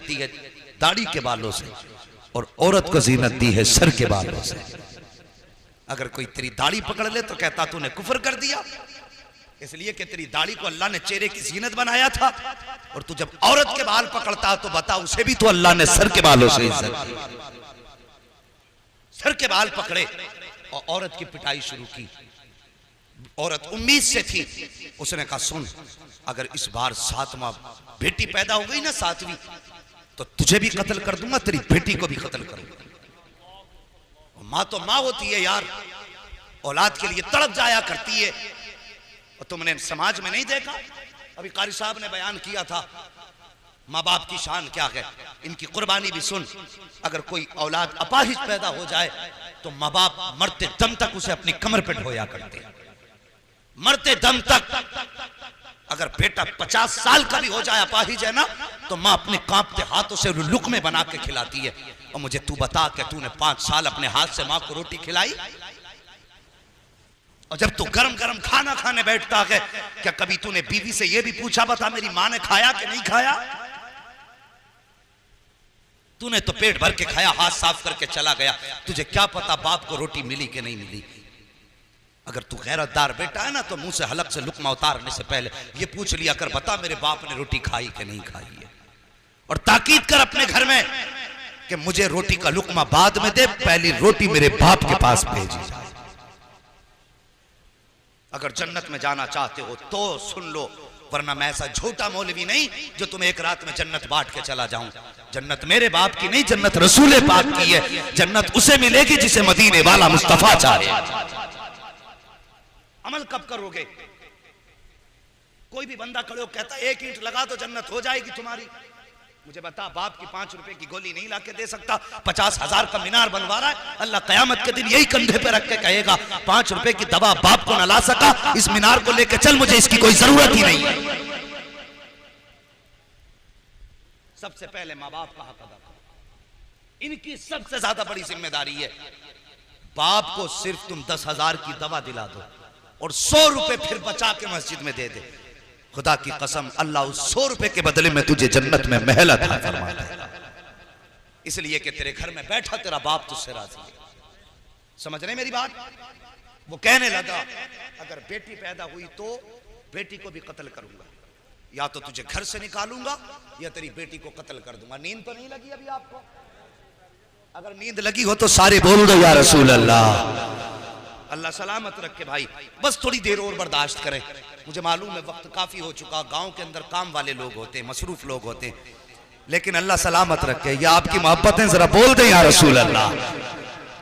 दी है दाढ़ी के बालों से और औरत को जीनत दी है सर के बालों से। अगर कोई तेरी दाढ़ी पकड़ ले तो कहता तूने कुफर कर दिया, इसलिए कि तेरी दाढ़ी को अल्लाह ने चेहरे की जीनत बनाया था। और तू जब औरत के बाल पकड़ता तो बता उसे भी तो अल्लाह ने सर के बालों से इज्जत दी। सर के बाल पकड़े और औरत की पिटाई शुरू की। औरत उम्मीद से थी, उसने कहा सुन, अगर इस बार 7वां बेटी पैदा हो गई ना 7वीं, तो तुझे भी कत्ल कर दूंगा, तेरी बेटी को भी कत्ल करूंगा। माँ तो माँ होती है यार, औलाद के लिए तड़प जाया करती है। और तुमने समाज में नहीं देखा, अभी कारी साहब ने बयान किया था माँ बाप की शान क्या है, इनकी कुर्बानी भी सुन। अगर कोई औलाद अपाहिज पैदा हो जाए तो माँ बाप मरते दम तक उसे अपनी कमर पे ढोया करते, मरते दम तक। अगर बेटा 50 साल का भी हो जाए अपाहिज है ना, तो माँ अपने कांपते हाथों से लुकमे बना के खिलाती है। और मुझे तू बता कि तूने 5 साल अपने हाथ से माँ को रोटी खिलाई? और जब तू गरम गरम खाना खाने बैठता है, क्या कभी तूने बीवी से यह भी पूछा बता मेरी माँ ने खाया कि नहीं खाया? तूने तो पेट भर के खाया, हाथ साफ करके चला गया, तुझे क्या पता बाप को रोटी मिली कि नहीं मिली। अगर तू गैरतदार बेटा है ना, तो मुंह से हलक से लुकमा उतारने से पहले ये पूछ लिया कर, बता मेरे बाप ने रोटी खाई कि नहीं खाई है। और ताकीद कर अपने घर में कि मुझे रोटी का लुकमा बाद में दे, पहली रोटी मेरे बाप के पास भेजी जाए। अगर जन्नत में जाना चाहते हो तो सुन लो, वरना मैं ऐसा झूठा मौलवी नहीं जो तुम्हें एक रात में जन्नत बांट के चला जाऊं। जन्नत मेरे बाप की नहीं, जन्नत रसूल पाक की है। जन्नत उसे मिलेगी जिसे मदीने वाला मुस्तफा चाहे। अमल कब करोगे? कोई भी बंदा खड़े हो कहता 1 ईंट लगा तो जन्नत हो जाएगी तुम्हारी। मुझे बता, बाप की 5 रुपए की गोली नहीं लाके दे सकता, 50,000 का मीनार बनवा रहा है, अल्लाह कयामत के दिन यही कंधे पे रख के कहेगा 5 रुपए की दवा बाप को न ला सका, इस मीनार को लेके चल, मुझे इसकी कोई जरूरत ही नहीं है। सबसे पहले माँ बाप का हक अदा करो, इनकी सबसे ज्यादा बड़ी जिम्मेदारी है। बाप को सिर्फ तुम 10,000 की दवा दिला दो और 100 रुपए फिर बचा के मस्जिद में दे दे, खुदा की कसम अल्लाह उस 100 रुपए के बदले में तुझे जन्नत में महल अता फरमा देगा। इसलिए कि तेरे घर में बैठा तेरा बाप तुझसे राजी है। समझ रहे मेरी बात? वो कहने लगा अगर बेटी पैदा हुई तो बेटी को भी कत्ल करूंगा, या तो तुझे घर से निकालूंगा या तेरी बेटी को कत्ल कर दूंगा। नींद तो नहीं लगी अभी आपको? अगर नींद लगी हो तो सारे बोल दो या रसूल अल्लाह। अल्लाह सलामत रखे भाई, बस थोड़ी देर और बर्दाश्त करें। मुझे मालूम है वक्त काफी हो चुका, गांव के अंदर काम वाले लोग होते हैं, मसरूफ लोग होते हैं, लेकिन अल्लाह सलामत रखे। ये आपकी मोहब्बतें जरा बोल दें या रसूल अल्लाह।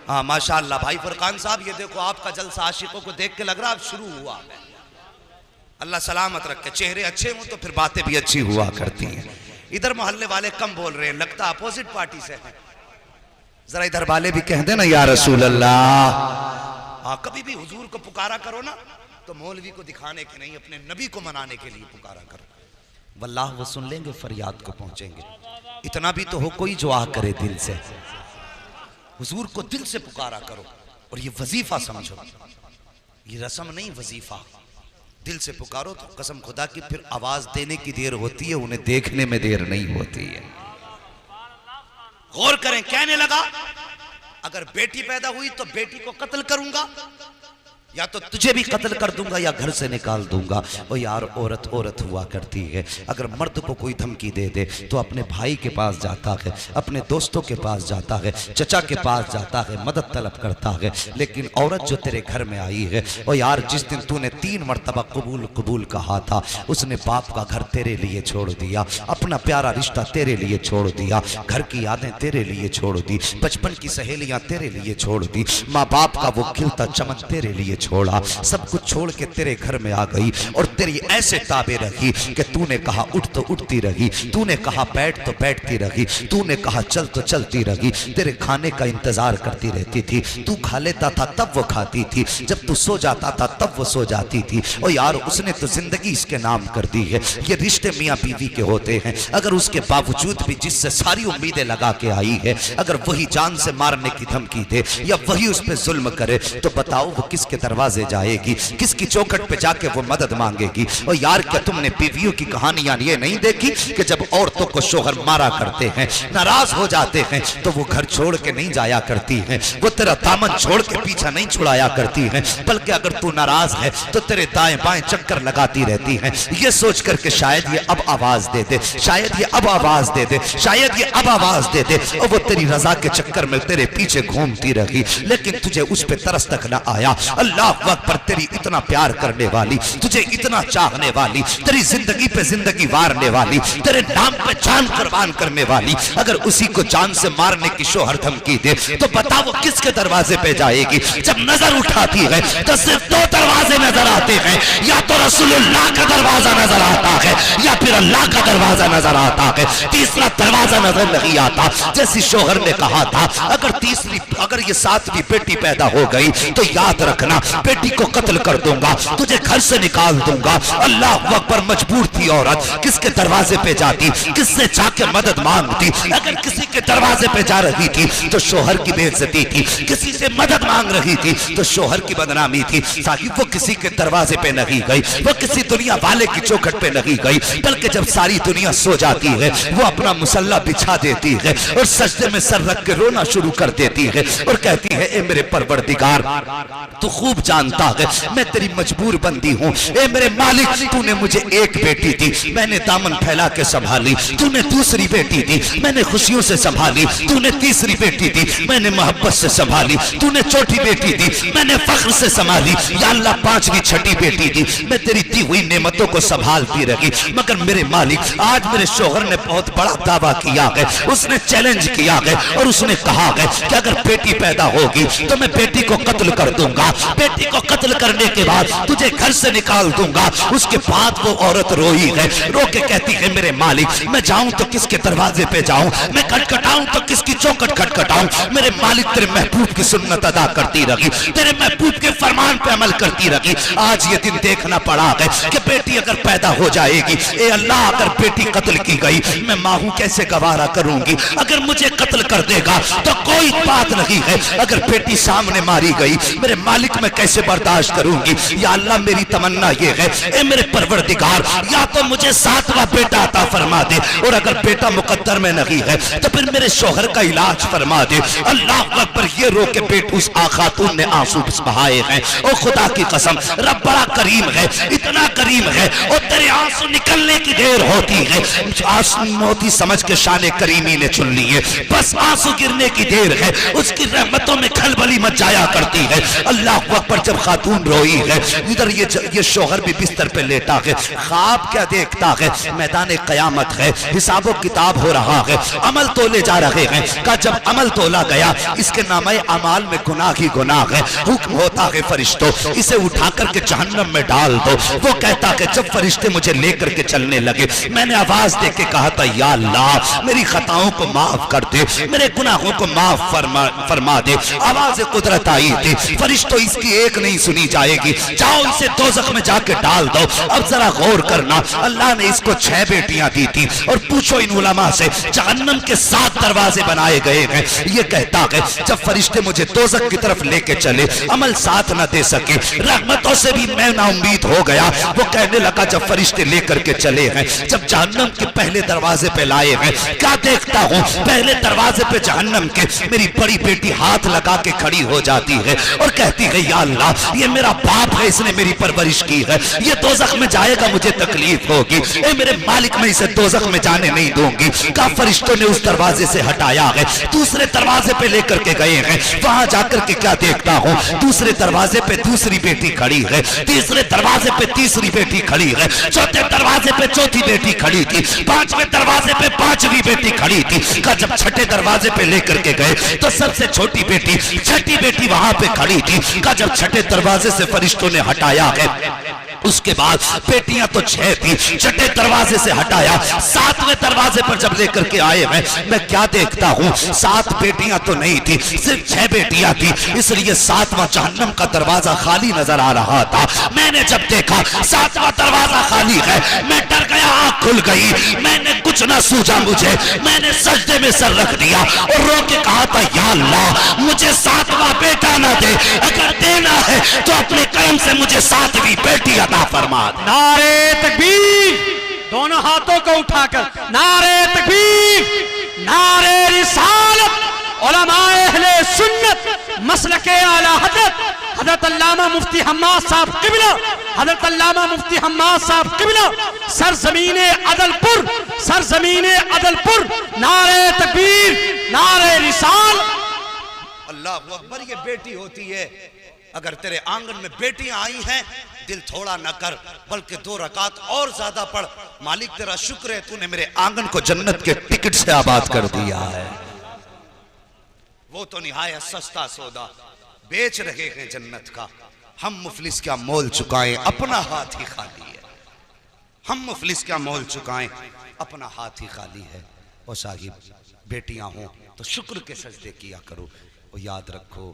हाँ माशाअल्लाह भाई फरकान साहब, ये देखो आपका जलसा आशिकों को देख के लग रहा अब शुरू हुआ। अल्लाह सलामत रखे, चेहरे अच्छे हों तो फिर बातें भी अच्छी हुआ करती हैं। इधर मोहल्ले वाले कम बोल रहे हैं, लगता अपोजिट पार्टी से है। जरा इधर वाले भी कह देना या रसूल अल्लाह। हाँ, कभी भी हुजूर को पुकारा करो ना तो मौलवी को दिखाने के नहीं, अपने नबी को मनाने के लिए पुकारा करो। वल्लाह वो सुन लेंगे, फरियाद को पहुंचेंगे। इतना भी तो हो कोई जो आ करे दिल से, हुजूर को दिल से पुकारा करो। और ये वजीफा समझो, ये रस्म नहीं वजीफा। दिल से पुकारो तो कसम खुदा की फिर आवाज देने की देर होती है, उन्हें देखने में देर नहीं होती है। गौर करें, कहने लगा अगर बेटी पैदा हुई तो बेटी को कत्ल करूंगा, या तो तुझे भी कत्ल कर दूंगा या घर से निकाल दूंगा। ओ यार, औरत औरत हुआ करती है। अगर मर्द को कोई धमकी दे दे तो अपने भाई के पास जाता है, अपने दोस्तों के पास जाता है, चचा के पास जाता है, मदद तलब करता है। लेकिन औरत जो तेरे घर में आई है, ओ यार जिस दिन तूने 3 मरतबा कबूल कबूल कहा था, उसने बाप का घर तेरे लिए छोड़ दिया, अपना प्यारा रिश्ता तेरे लिए छोड़ दिया, घर की यादें तेरे लिए छोड़ दी, बचपन की सहेलियां तेरे लिए छोड़ दी, माँ बाप का वो खिलता चमन तेरे लिए छोड़ा, सब कुछ छोड़ के तेरे घर में आ गई और तेरी ऐसे ताबे रखी कि तूने कहा उठ तो उठती रही, तूने कहा बैठ तो बैठती रही, तूने कहा चल तो चलती रही, तेरे खाने का इंतजार करती रहती थी, तू खा लेता था तब वो खाती थी, जब तू सो जाता था तब वो सो जाती थी। और यार उसने तो जिंदगी इसके नाम कर दी है। ये रिश्ते मियाँ बीवी के होते हैं, अगर उसके बावजूद भी जिससे सारी उम्मीदें लगा के आई है, अगर वही जान से मारने की धमकी दे या वही उस पर जुल्म करे तो बताओ वो किसके तरफ दरवाजे जाएगी, किसकी चौखट पे जाके वो मदद मांगेगी। और यार क्या तुमने बीवियों की कहानियां ये नहीं देखी कि जब औरतों को शोहर मारा करते हैं, नाराज हो जाते हैं, तो वो घर छोड़ के नहीं जाया करती हैं, वो तेरा दामन छोड़ के पीछा नहीं छुड़ाया करती हैं, बल्कि अगर तू नाराज है तो तेरे दाएं बाएं चक्कर लगाती रहती हैं, ये सोच करके शायद ये अब आवाज दे दे, शायद ये अब आवाज दे दे, शायद ये अब आवाज दे दे। और वो तेरी रजा के चक्कर में तेरे पीछे घूमती रही, लेकिन तुझे उस पे तरस तक ना आया। अल्लाह अकबर, तेरी इतना प्यार करने वाली, तुझे इतना चाहने वाली, तेरी जिंदगी पे जिंदगी वारने वाली, तेरे नाम पे जान कुर्बान करने वाली, अगर उसी को जान से मारने की शोहर धमकी दे तो बता वो किसके दरवाजे पे जाएगी। जब नजर उठाती है तो सिर्फ दो दरवाजे नजर आते हैं, या तो रसूलुल्लाह का दरवाजा नजर आता है या फिर अल्लाह का दरवाजा नजर आता है, तीसरा दरवाजा नजर नहीं आता। जैसी शोहर ने कहा था अगर ये सातवीं बेटी पैदा हो गई तो याद रखना बेटी को कत्ल कर दूंगा, तुझे घर से निकाल दूंगा। अल्लाह अकबर, मजबूर थी औरत, किसके दरवाजे पे जाती, किससे जाके मदद मांगती। अगर किसी के दरवाजे पे जा रही थी तो शोहर की बेइज्जती थी, किसी से मदद मांग रही थी तो शोहर की बदनामी थी। साहिब वो किसी के दरवाजे पे नहीं गई, वो किसी दुनिया वाले की चौखट पे नहीं गई, बल्कि जब सारी दुनिया सो जाती है वो अपना मुसल्ला बिछा देती है और सजदे में सर रख के रोना शुरू कर देती है और कहती है, ए मेरे परवरदिगार, तू खूब जानता है मैं तेरी मजबूर बंदी हूँ। ए मेरे मालिक, तूने मुझे एक बेटी दी, मैंने दामन फैला के संभाली, तूने दूसरी बेटी दी, मैंने खुशियों से संभाली, तूने तीसरी बेटी दी, मैंने मोहब्बत से संभाली, तूने चौथी बेटी दी, मैंने फख्र से संभाली, या अल्लाह पांचवी छठी बेटी दी, मैं तेरी दी हुई नेमतों को संभालती रही। मगर मेरे मालिक, आज मेरे शोहर ने बहुत बड़ा दावा किया है, उसने चैलेंज किया है और उसने कहा है कि अगर बेटी पैदा होगी तो मैं बेटी को कत्ल कर दूंगा, बेटी को कत्ल करने के बाद तुझे घर से निकाल दूंगा। उसके बाद वो औरत रोई है, रो के कहती है, मेरे मालिक, मैं जाऊं तो किसके दरवाजे पे जाऊं, मैं खटखटाऊं तो किसकी चौखट खटखटाऊं। मेरे मालिक, तेरे महबूब की सुन्नत अदा करती रही, तेरे महबूब के फरमान पे अमल करती रही। आज ये दिन देखना पड़ा है कि बेटी अगर पैदा हो जाएगी, ए अल्लाह, अगर बेटी कत्ल की गई मैं माँ हूं कैसे गवारा करूंगी। अगर मुझे कत्ल कर देगा तो कोई बात नहीं है, अगर बेटी सामने मारी गई मेरे मालिक मैं कैसे बर्दाश्त करूंगी। या अल्लाह, मेरी तमन्ना ये है, ए मेरे परवरदिगार, या तो मुझे सातवां बेटा अता फरमा दे, और अगर बेटा मुकद्दर में नहीं है तो फिर मेरे शोहर का इलाज फरमा दे। अल्लाह अकबर, ये रो के बेट उस खातून ने आंसू बहाए हैं। और खुदा की कसम, रब बड़ा करीम है, इतना करीम है, और तेरे आंसू निकलने की देर होती है, आंसू मोती समझ के शान करीमी ने चुन ली है, बस आंसू गिरने की देर है, उसकी रहमतों में खलबली मच जाया करती है। अल्लाह अकबर, जब खातून रोई है, इधर ये शोहर भी बिस्तर पे लेटा है, ख्वाब क्या देखता है, मैदान कयामत है, हिसाबो किताब हो रहा है, अमल तोले जा रहे हैं। का जब अमल तोला गया, इसके नामे अमाल में गुनाह ही गुनाह है, हुक्म होता है फरिश्तों, इसे उठा करके जहन्नम में डाल दो। वो कहता है, जब फरिश्ते मुझे लेकर के चलने लगे, मैंने आवाज दे के कहा था, या अल्लाह, मेरी खताओं को माफ कर दे, मेरे गुनाहों को माफ फरमा दे। आवाज कुदरत आई थी, फरिश्तों, इसकी एक नहीं सुनी जाएगी, जाओ इसे दोज़ख में जाके डाल दो। अब जरा गौर करना, अल्लाह ने इसको 6 बेटियां दी थी, और पूछो इन उलमा से, जहन्नम के 7 दरवाजे बनाए गए हैं। ये कहता है, जब फरिश्ते मुझे दोज़ख की तरफ लेके चले, अमल साथ न दे सके, रहमतों से भी मैं नाउम्मीद हो गया। वो कहने लगा, जब फरिश्ते लेकर के चले हैं, जब जहन्नम के पहले दरवाजे पे लाए हैं, क्या देखता हूँ, पहले दरवाजे पे जहन्नम के मेरी बड़ी बेटी हाथ लगा के खड़ी हो जाती है और कहती है, या अल्लाह, ये मेरा बाप है, इसने मेरी परवरिश की है, ये दोज़ख में जाएगा, मुझे तकलीफ होगी, ए मेरे मालिक, मैं इसे दोज़ख में जाने नहीं दूंगी। का फरिश्तों ने उस दरवाजे से हटाया है, दूसरे दरवाजे पे लेकर के गए हैं, वहां जाकर के क्या देखता हूँ, दूसरे दरवाजे पे दूसरी बेटी खड़ी है, तीसरे दरवाजे पे तीसरी बेटी खड़ी है, चौथे दरवाजे पे चौथी बेटी खड़ी थी, 5वें दरवाजे पे 5वीं बेटी खड़ी थी। का जब 6ठे दरवाजे पे लेकर के गए तो सबसे छोटी बेटी, छठी बेटी वहां पे खड़ी थी। का जब 6ठे दरवाजे से फरिश्तों ने हटाया है, उसके बाद बेटियां तो 6 थी, छठे दरवाजे से हटाया, 7वें दरवाजे पर जब लेकर के आए मैं क्या देखता हूं, 7 बेटियां तो नहीं थी, सिर्फ 6 बेटियां थी, इसलिए 7वां जहन्नम का दरवाजा खाली नजर आ रहा था। मैंने जब देखा 7वां दरवाजा खाली है, मैं डर गया, आंख खुल गई, मैंने कुछ ना सूझा मुझे, मैंने सजदे में सर रख दिया और रो के कहा था, या अल्लाह मुझे 7वां बेटा ना दे, अगर देना है तो अपने कर्म से मुझे 7वीं बेटी अता फरमा दे। नारे तकबीर, दोनों हाथों को उठाकर नारे तकबीर, नारे रिसालत, उलमाए अहले सुन्नत मसलके आला हजरत अल्लामा मुफ्ती हम्माद साहब किबला, हजरत अल्लामा मुफ्ती हम्माद साहब किबला, सरजमीने अदलपुर, सरजमीने अदलपुर, नारे तकबीर, नारे रिसाल। अल्लाह अकबर, ये बेटी होती है। अगर तेरे आंगन में बेटियां आई हैं, दिल थोड़ा न कर, बल्कि 2 रकात और ज्यादा पढ़। मालिक तेरा शुक्र है, तूने मेरे आंगन को जन्नत के टिकट से आबाद कर दिया है। वो तो निहायत सस्ता सौदा बेच रहे हैं जन्नत का, हम मुफलिस क्या मोल चुकाएं, अपना हाथ ही खाली है। हम मुफलिस क्या मोल चुकाएं, अपना हाथ ही खाली है। ओ साहिब, बेटियां हों तो शुक्र के सजदे किया करो। और याद रखो,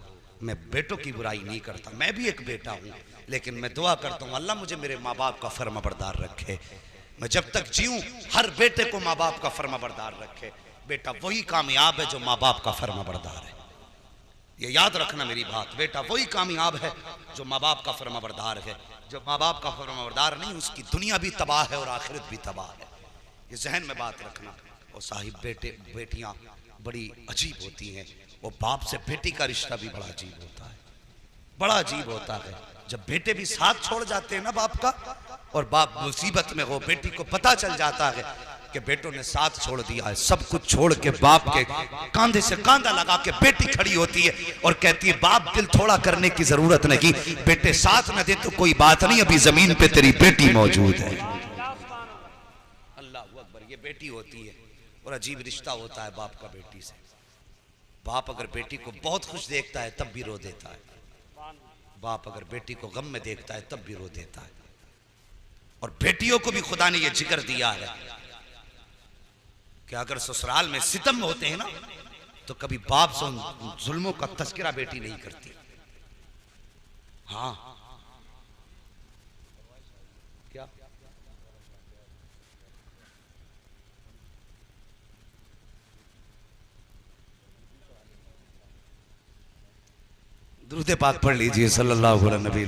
मैं बेटों की बुराई नहीं करता, मैं भी एक बेटा हूं, लेकिन मैं दुआ करता हूं अल्लाह मुझे मेरे माँ बाप का फर्माबरदार रखे। मैं जब तक जीऊं हर बेटे को माँ बाप का फर्माबरदार रखे। बेटा वही कामयाब है जो माँ बाप का फर्माबरदार है, ये याद रखना मेरी बात। बेटा वही कामयाब है जो माँ बाप का फर्माबरदार है। जो माँ बाप का फर्माबरदार नहीं, उसकी दुनिया भी तबाह है और आखिरत भी तबाह है, ये जहन में बात रखना। और साहिब, बेटियां बड़ी अजीब होती हैं। वो बाप से बेटी का रिश्ता भी बड़ा अजीब होता है, बड़ा अजीब होता है। जब बेटे भी साथ छोड़ जाते हैं ना बाप का, और बाप मुसीबत में हो, बेटी को पता चल जाता है कि बेटों ने साथ छोड़ दिया है, सब कुछ छोड़ के बाप के कांधे से कांधा लगा के बेटी खड़ी होती है और कहती है, बाप दिल थोड़ा करने की जरूरत नहीं, बेटे साथ न दे तो कोई बात नहीं, अभी जमीन पे तेरी बेटी मौजूद है। अल्लाह अकबर, ये बेटी होती है। और अजीब रिश्ता होता है बाप का बेटी से। बाप अगर बेटी को बहुत खुश देखता है तब भी रो देता है, बाप अगर बेटी को गम में देखता है तब भी रो देता है। और बेटियों को भी खुदा ने यह जिक्र दिया है कि अगर ससुराल में सितम होते हैं ना, तो कभी बाप से उन जुल्मों का तज़किरा बेटी नहीं करती। हाँ, क्या दुरूद पाक पढ़ लीजिए, सल्लल्लाहु अलैहि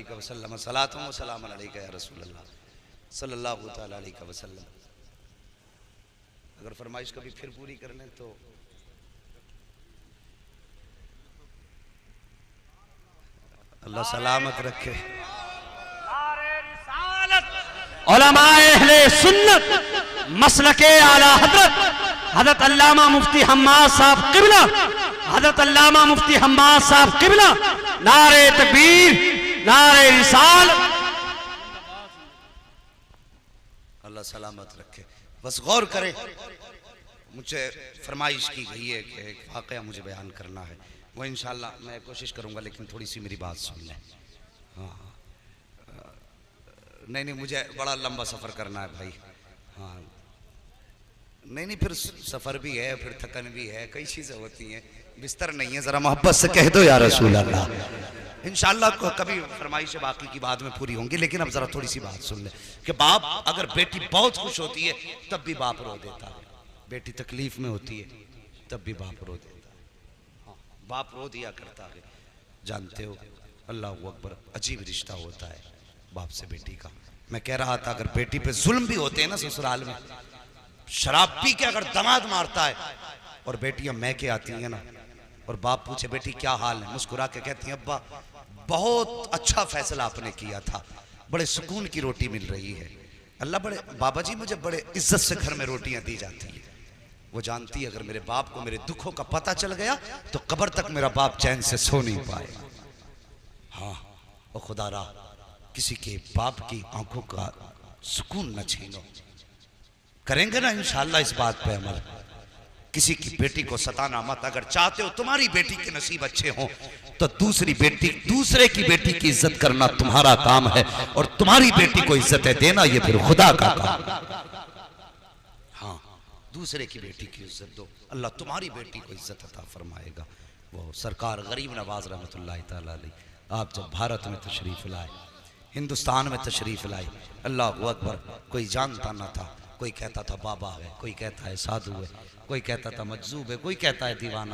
वसल्लम, सलातुम व सलामुन अलैका या रसूल अल्लाह सल्लल्लाहु अलैहि वसल्लम। अगर फरमाइश कभी फिर पूरी कर लें तो अल्लाह सलामत रखे। उलमाए अहले सुन्नत मसलके आला हजरत अल्लामा मुफ्ती हम्माद साहब किबला, हजरत अल्लामा मुफ्ती हम्माद साहब किबला, नारे तकबीर, नारे रिसाल। अल्लाह सलामत रखे। बस गौर करें, मुझे फरमाइश की गई है कि एक वाक़या मुझे बयान करना है, वो इंशाल्लाह मैं कोशिश करूंगा, लेकिन थोड़ी सी मेरी बात सुन लें। हाँ, नहीं, मुझे बड़ा लंबा सफ़र करना है भाई। हाँ, नहीं, फिर सफ़र भी है, फिर थकन भी है, कई चीज़ें होती हैं, बिस्तर नहीं है, ज़रा मोहब्बत से कह दो या रसूल अल्लाह। इंशाल्लाह कभी फरमाइश बाकी की बाद में पूरी होंगी, लेकिन अब ज़रा थोड़ी सी बात सुन ले कि बाप अगर बेटी बहुत खुश होती है तब भी बाप रो देता है, बेटी तकलीफ़ में होती है तब भी बाप रो देता है। हाँ, बाप रो दिया करता है। जानते हो, अल्लाह अकबर, अजीब रिश्ता होता है बाप से बेटी का। मैं कह रहा था, अगर बेटी पे जुल्म भी होते हैं ना ससुराल में, शराब पी के अगर दमाद मारता है और बेटियां मैं के आती हैं ना, और बाप पूछे बेटी क्या हाल है, मुस्कुरा के कहती हैं अब्बा बहुत अच्छा फैसला आपने किया था, बड़े सुकून की रोटी मिल रही है। अल्लाह बड़े बाबा जी, मुझे बड़े इज्जत से घर में रोटियां दी जाती है। वो जानती है अगर मेरे बाप को मेरे दुखों का पता चल गया तो कब्र तक मेरा बाप चैन से सो नहीं पाएगा। हाँ, और खुदारा किसी के बाप की आंखों का सुकून न छीनो। करेंगे ना इंशाअल्लाह इस बात पे अमल। किसी की बेटी को सताना मत। अगर चाहते हो तुम्हारी बेटी के नसीब अच्छे हों तो दूसरे की बेटी की इज्जत करना तुम्हारा काम है, और तुम्हारी बेटी को इज्जत देना ये फिर खुदा का काम। हाँ, दूसरे की बेटी की इज्जत दो, अल्लाह तुम्हारी बेटी को इज्जत अता फरमाएगा। वो सरकार गरीब नवाज रहमतुल्लाह तआला अलैह आप जब भारत में तशरीफ लाए, हिंदुस्तान में तशरीफ लाए, अल्लाह अकबर, कोई जानता ना था, कोई कहता था बाबा है, कोई कहता है साधु है, कोई कहता था मजजूब है, कोई कहता है दीवाना।